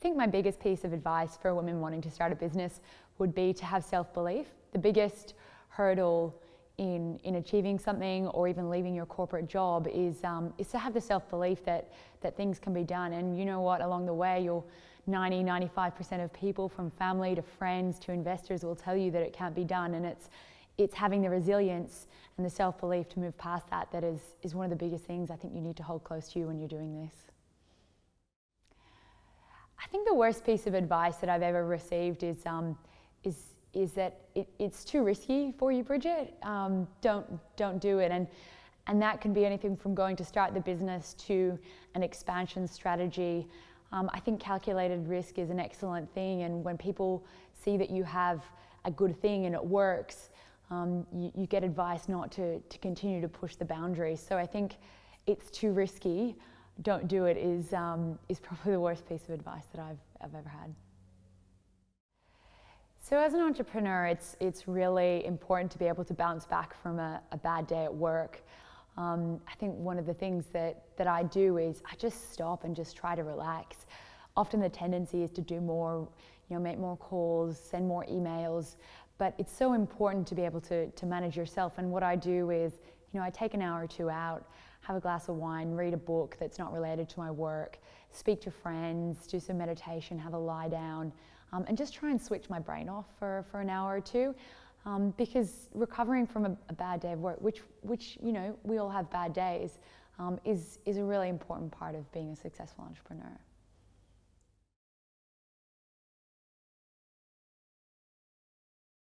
think my biggest piece of advice for women wanting to start a business would be to have self-belief. The biggest hurdle in achieving something or even leaving your corporate job is to have the self-belief that things can be done. And you know what, along the way, you'll 95% of people, from family to friends to investors, will tell you that it can't be done, and it's having the resilience and the self-belief to move past that is one of the biggest things I think you need to hold close to you when you're doing this. I think the worst piece of advice that I've ever received is that it's too risky for you, Bridget. Don't do it. And that can be anything from going to start the business to an expansion strategy. I think calculated risk is an excellent thing, and when people see that you have a good thing and it works, you get advice not to continue to push the boundaries. So I think it's too risky, don't do it is probably the worst piece of advice that I've ever had. So as an entrepreneur, it's really important to be able to bounce back from a bad day at work. I think one of the things that I do is I just stop and just try to relax. Often the tendency is to do more, make more calls, send more emails, but it's so important to be able to manage yourself. And what I do is, I take an hour or two out, have a glass of wine, read a book that's not related to my work, speak to friends, do some meditation, have a lie down, and just try and switch my brain off for an hour or two. Because recovering from a bad day of work, which we all have bad days, is a really important part of being a successful entrepreneur.